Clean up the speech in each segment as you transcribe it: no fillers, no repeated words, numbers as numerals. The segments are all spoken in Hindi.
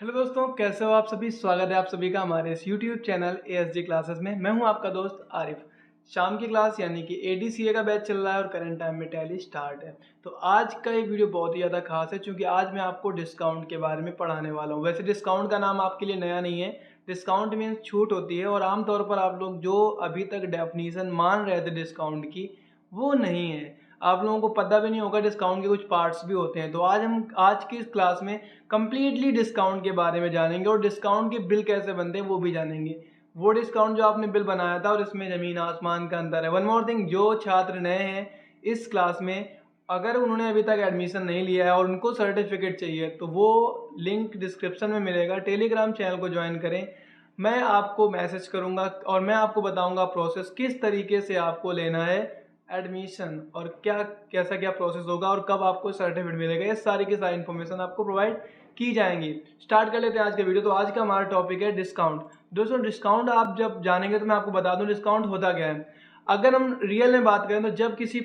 हेलो दोस्तों, कैसे हो आप सभी। स्वागत है आप सभी का हमारे इस यूट्यूब चैनल एएसजी क्लासेस में। मैं हूं आपका दोस्त आरिफ। शाम की क्लास यानी कि एडीसीए का बैच चल रहा है और करंट टाइम में टैली स्टार्ट है। तो आज का ये वीडियो बहुत ही ज़्यादा खास है क्योंकि आज मैं आपको डिस्काउंट के बारे में पढ़ाने वाला हूँ। वैसे डिस्काउंट का नाम आपके लिए नया नहीं है। डिस्काउंट मीन्स छूट होती है और आमतौर पर आप लोग जो अभी तक डेफिनीशन मान रहे थे डिस्काउंट की, वो नहीं है। आप लोगों को पता भी नहीं होगा डिस्काउंट के कुछ पार्ट्स भी होते हैं। तो आज की इस क्लास में कंप्लीटली डिस्काउंट के बारे में जानेंगे और डिस्काउंट के बिल कैसे बनते हैं वो भी जानेंगे। वो डिस्काउंट जो आपने बिल बनाया था और इसमें ज़मीन आसमान का अंतर है। वन मोर थिंग, जो छात्र नए हैं इस क्लास में, अगर उन्होंने अभी तक एडमिशन नहीं लिया है और उनको सर्टिफिकेट चाहिए तो वो लिंक डिस्क्रिप्शन में मिलेगा। टेलीग्राम चैनल को ज्वाइन करें। मैं आपको मैसेज करूंगा और मैं आपको बताऊंगा प्रोसेस किस तरीके से आपको लेना है एडमिशन और कैसा क्या प्रोसेस होगा और कब आपको सर्टिफिकेट मिलेगा। ये सारी की सारी इन्फॉर्मेशन आपको प्रोवाइड की जाएंगी। स्टार्ट कर लेते हैं आज का वीडियो। तो आज का हमारा टॉपिक है डिस्काउंट। दोस्तों, डिस्काउंट आप जब जानेंगे तो मैं आपको बता दूं डिस्काउंट होता क्या है। अगर हम रियल में बात करें तो जब किसी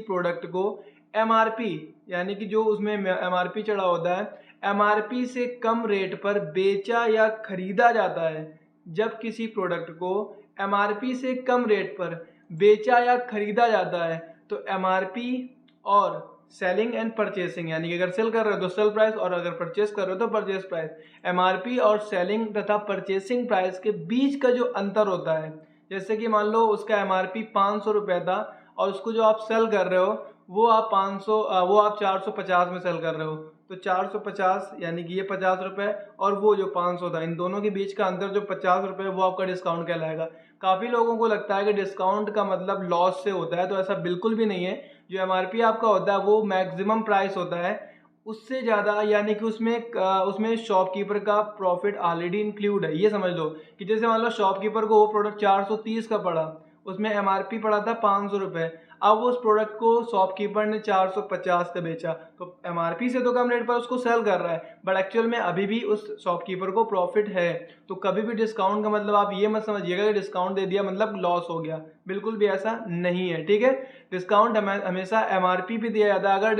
प्रोडक्ट को एमआरपी यानी कि जो उसमें एमआरपी चढ़ा होता है, एमआरपी से कम रेट पर बेचा या खरीदा जाता है। जब किसी प्रोडक्ट को एमआरपी से कम रेट पर बेचा या खरीदा जाता है तो एमआरपी और सेलिंग एंड परचेसिंग यानी कि अगर सेल कर रहे हो तो सेल प्राइस और अगर परचेस कर रहे हो तो परचेस प्राइस। एमआरपी और सेलिंग तथा परचेसिंग प्राइस के बीच का जो अंतर होता है, जैसे कि मान लो उसका एमआरपी 500 रुपये था और उसको जो आप सेल कर रहे हो वो आप 450 में सेल कर रहे हो। तो 450 यानी कि ये 50 रुपये और वो जो 500 था, इन दोनों के बीच का अंतर जो 50 रुपये वो आपका डिस्काउंट कहलाएगा। काफ़ी लोगों को लगता है कि डिस्काउंट का मतलब लॉस से होता है, तो ऐसा बिल्कुल भी नहीं है। जो एमआरपी आपका होता है वो मैक्सिमम प्राइस होता है, उससे ज़्यादा यानी कि उसमें शॉपकीपर का प्रॉफिट ऑलरेडी इंक्लूड है। ये समझ लो कि जैसे मान लो शॉपकीपर को वो प्रोडक्ट 430 का पड़ा, उसमें एमआरपी पड़ा था 500 रुपये। अब उस प्रोडक्ट को शॉपकीपर ने 450 का बेचा तो एमआरपी से तो कम रेट पर उसको सेल कर रहा है, बट एक्चुअल में अभी भी उस शॉपकीपर को प्रॉफिट है। तो कभी भी डिस्काउंट का मतलब आप ये मत समझिएगा कि डिस्काउंट दे दिया मतलब लॉस हो गया, बिल्कुल भी ऐसा नहीं है। ठीक है, डिस्काउंट हमेशा एमआरपी पे दिया जाता है। अगर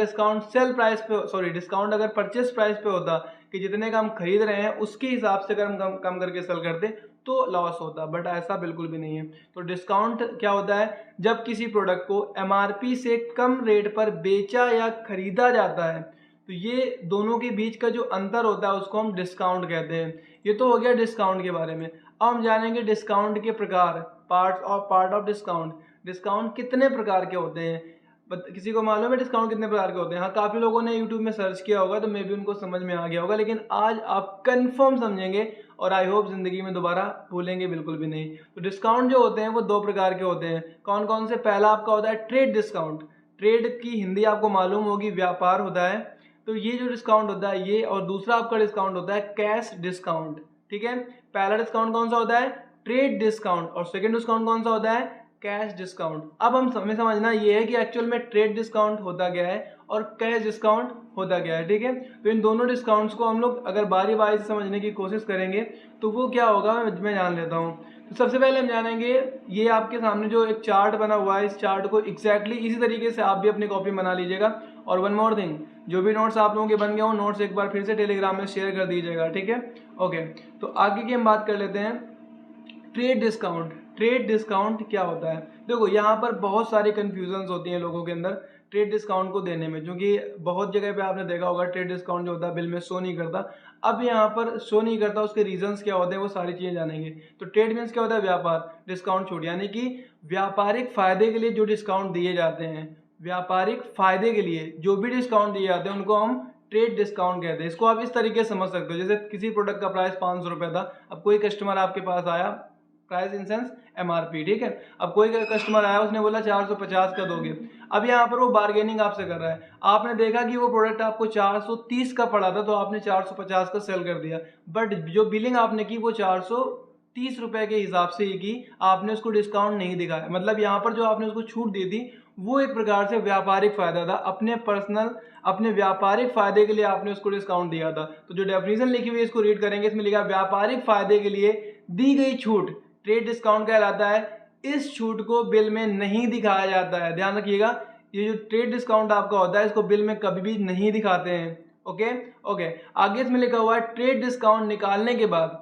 डिस्काउंट अगर परचेस प्राइस पे होता कि जितने का हम खरीद रहे हैं उसके हिसाब से अगर हम कम करके सेल करते तो लॉस होता, बट ऐसा बिल्कुल भी नहीं है। तो डिस्काउंट क्या होता है, जब किसी प्रोडक्ट को एमआरपी से कम रेट पर बेचा या खरीदा जाता है तो ये दोनों के बीच का जो अंतर होता है उसको हम डिस्काउंट कहते हैं। ये तो हो गया डिस्काउंट के बारे में। अब हम जानेंगे डिस्काउंट के प्रकार, पार्ट ऑफ डिस्काउंट। डिस्काउंट कितने प्रकार के होते हैं, किसी को मालूम है डिस्काउंट कितने प्रकार के होते हैं? हाँ, काफ़ी लोगों ने यूट्यूब में सर्च किया होगा तो मे भी उनको समझ में आ गया होगा, लेकिन आज आप कंफर्म समझेंगे और आई होप जिंदगी में दोबारा भूलेंगे बिल्कुल भी नहीं। तो डिस्काउंट जो होते हैं वो दो प्रकार के होते हैं। कौन कौन से? पहला आपका होता है ट्रेड डिस्काउंट। ट्रेड की हिंदी आपको मालूम होगी, व्यापार होता है। तो ये जो डिस्काउंट होता है ये, और दूसरा आपका डिस्काउंट होता है कैश डिस्काउंट। ठीक है, पहला डिस्काउंट कौन सा होता है? Trade discount. और सेकेंड डिस्काउंट कौन सा होता है? Cash discount. अब हमें समझना ये है कि एक्चुअल में ट्रेड डिस्काउंट होता क्या है और कैश डिस्काउंट होता क्या है। ठीक है, तो इन दोनों डिस्काउंट्स को हम लोग अगर बारी बारी से समझने की कोशिश करेंगे तो वो क्या होगा मैं जान लेता हूँ। तो सबसे पहले हम जानेंगे, ये आपके सामने जो एक चार्ट बना हुआ है, इस चार्ट को एग्जैक्टली इसी तरीके से आप भी अपनी कॉपी में बना लीजिएगा। और वन मोर थिंग, जो भी नोट्स आप लोगों के बन गए हो नोट्स एक बार फिर से टेलीग्राम में शेयर कर दीजिएगा। ठीक है, ओके। तो आगे की हम बात कर लेते हैं ट्रेड डिस्काउंट। ट्रेड डिस्काउंट क्या होता है? देखो, यहाँ पर बहुत सारी कन्फ्यूजन्स होती हैं लोगों के अंदर ट्रेड डिस्काउंट को देने में, क्योंकि बहुत जगह पे आपने देखा होगा ट्रेड डिस्काउंट जो होता है बिल में शो नहीं करता। अब यहाँ पर शो नहीं करता, उसके रीजंस क्या होते हैं वो सारी चीज़ें जानेंगे। तो ट्रेड मीन्स क्या होता है? व्यापार। डिस्काउंट छूट यानी कि व्यापारिक फायदे के लिए जो डिस्काउंट दिए जाते हैं, व्यापारिक फायदे के लिए जो भी डिस्काउंट दिए जाते हैं उनको हम ट्रेड डिस्काउंट कहते हैं। इसको आप इस तरीके से समझ सकते हो, जैसे किसी प्रोडक्ट का प्राइस 500 रुपये था, अब कोई कस्टमर आपके पास आया, प्राइस इन सेंस एमआरपी। ठीक है, अब कोई कस्टमर आया, उसने बोला 450 का दोगे। अब यहाँ पर वो बार्गेनिंग आपसे कर रहा है। आपने देखा कि वो प्रोडक्ट आपको 430 का पड़ा था तो आपने 450 का सेल कर दिया, बट जो बिलिंग आपने की वो 430 रुपए के हिसाब से ही की, आपने उसको डिस्काउंट नहीं दिखाया। मतलब यहाँ पर जो आपने उसको छूट दी थी वो एक प्रकार से व्यापारिक फायदा था, अपने व्यापारिक फायदे के लिए आपने उसको डिस्काउंट दिया था। तो जो डेफिनेशन लिखी हुई है इसको रीड करेंगे, इसमें लिखा व्यापारिक फायदे के लिए दी गई छूट ट्रेड डिस्काउंट कहलाता है। इस छूट को बिल में नहीं दिखाया जाता है। ध्यान रखिएगा, ये जो ट्रेड डिस्काउंट आपका होता है इसको बिल में कभी भी नहीं दिखाते हैं। Okay okay. आगे इसमें लिखा हुआ है ट्रेड डिस्काउंट निकालने के बाद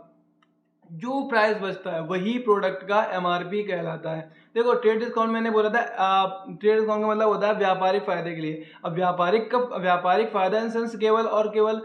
जो प्राइस बचता है वही प्रोडक्ट का एमआरपी कहलाता है। देखो ट्रेड डिस्काउंट मैंने बोला था, ट्रेड डिस्काउंट का मतलब होता है व्यापारिक फायदे के लिए। अब व्यापारिक फायदा इन सेंस केवल और केवल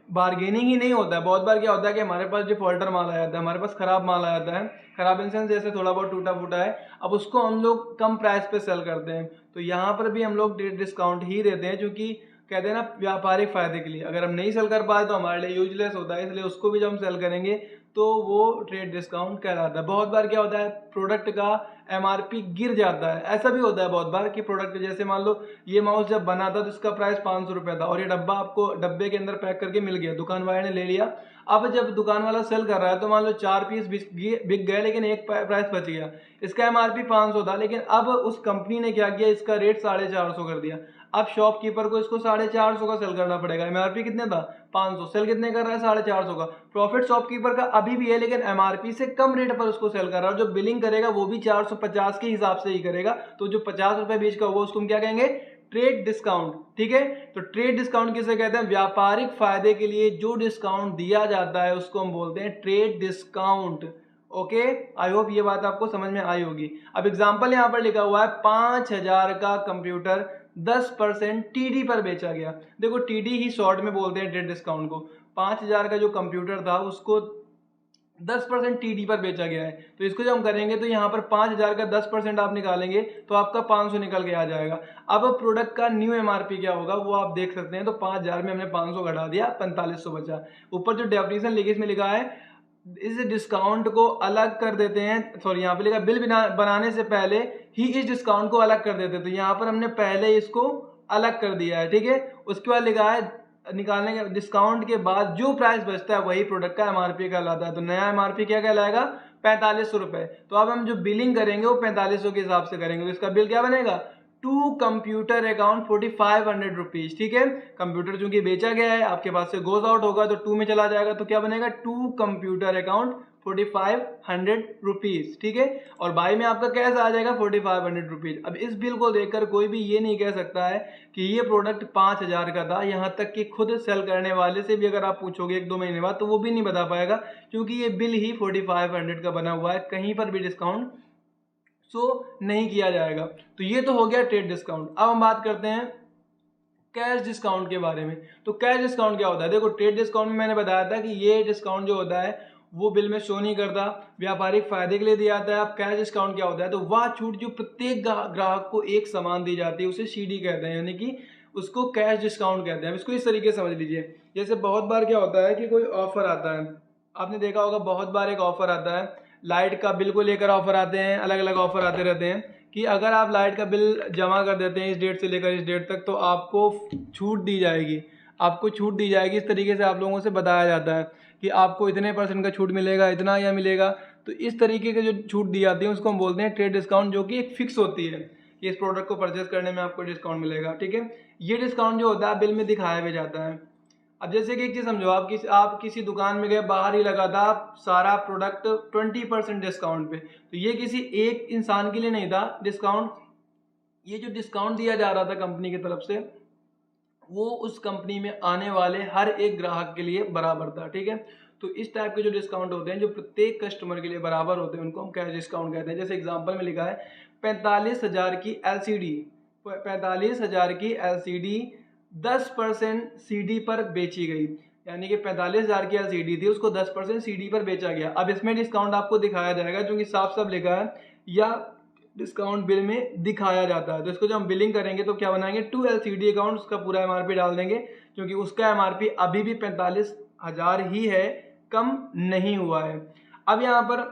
बार्गेनिंग ही नहीं होता है। बहुत बार क्या होता है कि हमारे पास डिफॉल्टर माल आ जाता है, हमारे पास खराब माल आ जाता है, खराब इन सेंस जैसे थोड़ा बहुत टूटा फूटा है, अब उसको हम लोग कम प्राइस पे सेल करते हैं। तो यहाँ पर भी हम लोग डिस्काउंट ही देते हैं, क्योंकि कहते हैं ना व्यापारिक फायदे के लिए। अगर हम नहीं सेल कर पाए तो हमारे लिए यूजलेस होता है, इसलिए उसको भी जब हम सेल करेंगे तो वो ट्रेड डिस्काउंट कहलाता है। बहुत बार क्या होता है प्रोडक्ट का एमआरपी गिर जाता है। ऐसा भी होता है बहुत बार कि प्रोडक्ट जैसे मान लो ये माउस जब बना था तो इसका प्राइस 500 रुपये था और ये डब्बा आपको डब्बे के अंदर पैक करके मिल गया, दुकान वाले ने ले लिया। अब जब दुकान वाला सेल कर रहा है तो मान लो 4 पीस बिक गए लेकिन एक प्राइस बच गया, इसका एमआरपी 500 था, लेकिन अब उस कंपनी ने क्या किया, इसका रेट 450 कर दिया। अब शॉपकीपर को इसको 450 का सेल करना पड़ेगा। एमआरपी कितने था 500, सेल कितने कर रहा है 450 का। प्रॉफिट शॉपकीपर का अभी भी है लेकिन एमआरपी से कम रेट पर उसको सेल कर रहा है। जो बिलिंग करेगा वो भी 450 के हिसाब से ही करेगा। तो जो 50 रुपए बीच का होगा उसको हम क्या कहेंगे, ट्रेड डिस्काउंट। ठीक है, तो ट्रेड डिस्काउंट किसे कहते हैं, व्यापारिक फायदे के लिए जो डिस्काउंट दिया जाता है उसको हम बोलते हैं trade discount. Okay, I hope ये बात आपको समझ में आई होगी। अब एग्जांपल यहां पर लिखा हुआ है 5000 का कंप्यूटर 10% टीडी पर बेचा गया। देखो टीडी ही शॉर्ट में बोलते हैं ट्रेड डिस्काउंट को। 5000 का जो कंप्यूटर था उसको 10% टीडी पर बेचा गया है। तो इसको जब हम करेंगे तो यहाँ पर 5000 का 10% आप निकालेंगे तो आपका 500 निकल के आ जाएगा। अब प्रोडक्ट का न्यू एमआरपी क्या होगा वो आप देख सकते हैं। तो 5000 में हमने 500 घटा दिया, 4500 बचा। ऊपर जो डेफिनेशन लिखी इसमें लिखा है इस डिस्काउंट को अलग कर देते हैं, सॉरी यहाँ पे लिखा बिल बनाने से पहले ही इस डिस्काउंट को अलग कर देते हैं। तो यहाँ पर हमने पहले इसको अलग कर दिया है। ठीक है, उसके बाद लिखा है निकालने के डिस्काउंट के बाद जो प्राइस बचता है वही प्रोडक्ट का एमआरपी कहलाता है। तो नया एमआरपी क्या कहलाएगा, 4500 रुपए। तो अब हम जो बिलिंग करेंगे वो 4500 के हिसाब से करेंगे। तो इसका बिल क्या बनेगा, टू कंप्यूटर अकाउंट 4500 रुपीज। ठीक है, कंप्यूटर चूंकि बेचा गया है आपके पास से गोज आउट होगा तो टू में चला जाएगा, तो क्या बनेगा, टू कंप्यूटर अकाउंट 4500 रुपीज। ठीक है, और बाई में आपका कैश आ जाएगा 4500 रुपीज। अब इस बिल को देखकर कोई भी ये नहीं कह सकता है कि ये प्रोडक्ट 5000 का था। यहाँ तक कि खुद सेल करने वाले से भी अगर आप पूछोगे 1-2 महीने बाद तो वो भी नहीं बता पाएगा, क्योंकि ये बिल ही 4500 का बना हुआ है, कहीं पर भी डिस्काउंट नहीं किया जाएगा। तो ये तो हो गया ट्रेड डिस्काउंट। अब हम बात करते हैं कैश डिस्काउंट के बारे में। तो कैश डिस्काउंट क्या होता है, देखो ट्रेड डिस्काउंट में मैंने बताया था कि ये डिस्काउंट जो होता है वो बिल में शो नहीं करता, व्यापारिक फायदे के लिए दिया जाता है। अब कैश डिस्काउंट क्या होता है, तो वह छूट जो प्रत्येक ग्राहक को एक समान दी जाती है उसे सीडी कहते हैं, यानी कि उसको कैश डिस्काउंट कहते हैं। इसको इस तरीके से समझ लीजिए, जैसे बहुत बार क्या होता है कि कोई ऑफर आता है, आपने देखा होगा बहुत बार एक ऑफर आता है, लाइट का बिल को लेकर ऑफर आते हैं, अलग अलग ऑफर आते रहते हैं कि अगर आप लाइट का बिल जमा कर देते हैं इस डेट से लेकर इस डेट तक तो आपको छूट दी जाएगी, आपको छूट दी जाएगी। इस तरीके से आप लोगों से बताया जाता है कि आपको इतने % का छूट मिलेगा, इतना या मिलेगा। तो इस तरीके के जो छूट दी जाती है उसको हम बोलते हैं ट्रेड डिस्काउंट, जो कि एक फिक्स होती है कि इस प्रोडक्ट को परचेस करने में आपको डिस्काउंट मिलेगा। ठीक है, ये डिस्काउंट जो होता है बिल में दिखाया भी जाता है। अब जैसे कि एक चीज समझो, आप किसी दुकान में गए, बाहर ही लगा था सारा प्रोडक्ट 20% डिस्काउंट पे, तो ये किसी एक इंसान के लिए नहीं था डिस्काउंट। ये जो डिस्काउंट दिया जा रहा था कंपनी की तरफ से वो उस कंपनी में आने वाले हर एक ग्राहक के लिए बराबर था। ठीक है, तो इस टाइप के जो डिस्काउंट होते हैं जो प्रत्येक कस्टमर के लिए बराबर होते हैं उनको हम कैश डिस्काउंट कहते हैं। जैसे एग्जांपल में लिखा है 45,000 की एलसीडी, 45,000 की एलसीडी 10% सीडी पर बेची गई, यानी कि 45,000 की एलसीडी थी उसको 10% सीडी पर बेचा गया। अब इसमें डिस्काउंट आपको दिखाया जाएगा क्योंकि साफ साफ लिखा है या डिस्काउंट बिल में दिखाया जाता है। तो इसको जब हम बिलिंग करेंगे तो क्या बनाएंगे, टू एलसीडी अकाउंट, उसका पूरा एमआरपी डाल देंगे क्योंकि उसका एमआरपी अभी भी 45,000 ही है, कम नहीं हुआ है। अब यहाँ पर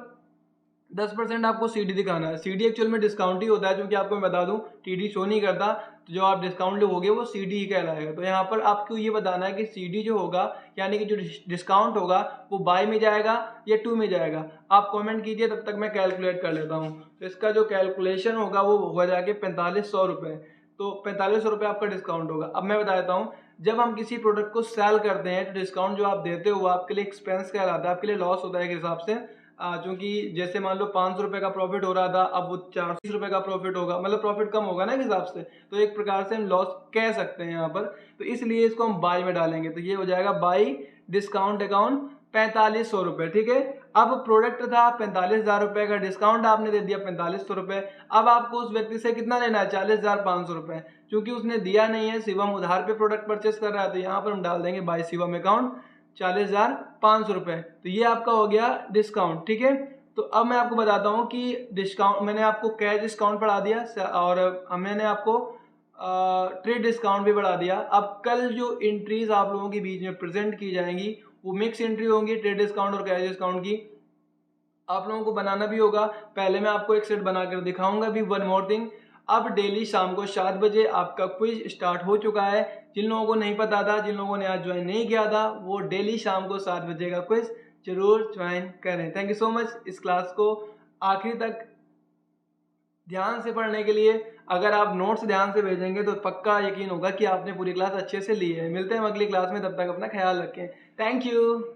10% आपको सीडी दिखाना है। सीडी एक्चुअल में डिस्काउंट ही होता है, क्योंकि आपको मैं बता दूं टीडी शो नहीं करता, तो जो आप डिस्काउंट लोगे वो सीडी ही कहलाएगा। तो यहाँ पर आपको ये बताना है कि सीडी जो होगा यानी कि जो डिस्काउंट होगा वो बाय में जाएगा या टू में जाएगा। आप कमेंट कीजिए, तब तक मैं कैलकुलेट कर लेता हूँ। तो इसका जो कैलकुलेशन होगा वो होगा जाके 4500 रुपये। तो 4500 रुपये आपका डिस्काउंट होगा। अब मैं बता देता हूँ, जब हम किसी प्रोडक्ट को सेल करते हैं तो डिस्काउंट जो आप देते हो वो आपके लिए एक्सपेंस कहलाता है, आपके लिए लॉस होता है एक हिसाब से। चूँकि जैसे मान लो 500 रुपये का प्रॉफिट हो रहा था, अब वो 430 रुपये का प्रॉफिट होगा, मतलब प्रॉफिट कम होगा ना एक हिसाब से, तो एक प्रकार से हम लॉस कह सकते हैं यहाँ पर। तो इसलिए इसको हम बाई में डालेंगे, तो ये हो जाएगा बाई डिस्काउंट अकाउंट 4500 रुपये, ठीक है। अब प्रोडक्ट था 45,000 रुपये का, डिस्काउंट आपने दे दिया 4500 रुपये। अब आपको उस व्यक्ति से कितना लेना है, 40,500 रुपये। क्योंकि उसने दिया नहीं है, शिवम उधार पे प्रोडक्ट परचेस कर रहा है, तो यहाँ पर हम डाल देंगे बाई शिवम अकाउंट 40,500 रुपये। तो ये आपका हो गया डिस्काउंट, ठीक है। तो अब मैं आपको बताता हूँ कि डिस्काउंट, मैंने आपको कैश डिस्काउंट बढ़ा दिया और मैंने आपको ट्रेड डिस्काउंट भी बढ़ा दिया। अब कल जो एंट्रीज आप लोगों के बीच में प्रेजेंट की जाएंगी वो मिक्स एंट्री होंगी, ट्रेड डिस्काउंट और कैश डिस्काउंट की। आप लोगों को बनाना भी होगा, पहले मैं आपको एक सेट बनाकर दिखाऊंगा भी। वन मोर थिंग, अब डेली शाम को 7 बजे आपका क्विज स्टार्ट हो चुका है। जिन लोगों को नहीं पता था, जिन लोगों ने आज ज्वाइन नहीं किया था, वो डेली शाम को 7 बजे का क्विज जरूर ज्वाइन करें। थैंक यू सो मच इस क्लास को आखिरी तक ध्यान से पढ़ने के लिए। अगर आप नोट्स ध्यान से भेजेंगे तो पक्का यकीन होगा कि आपने पूरी क्लास अच्छे से ली है। मिलते हैं अगली क्लास में, तब तक अपना ख्याल रखें। Thank you.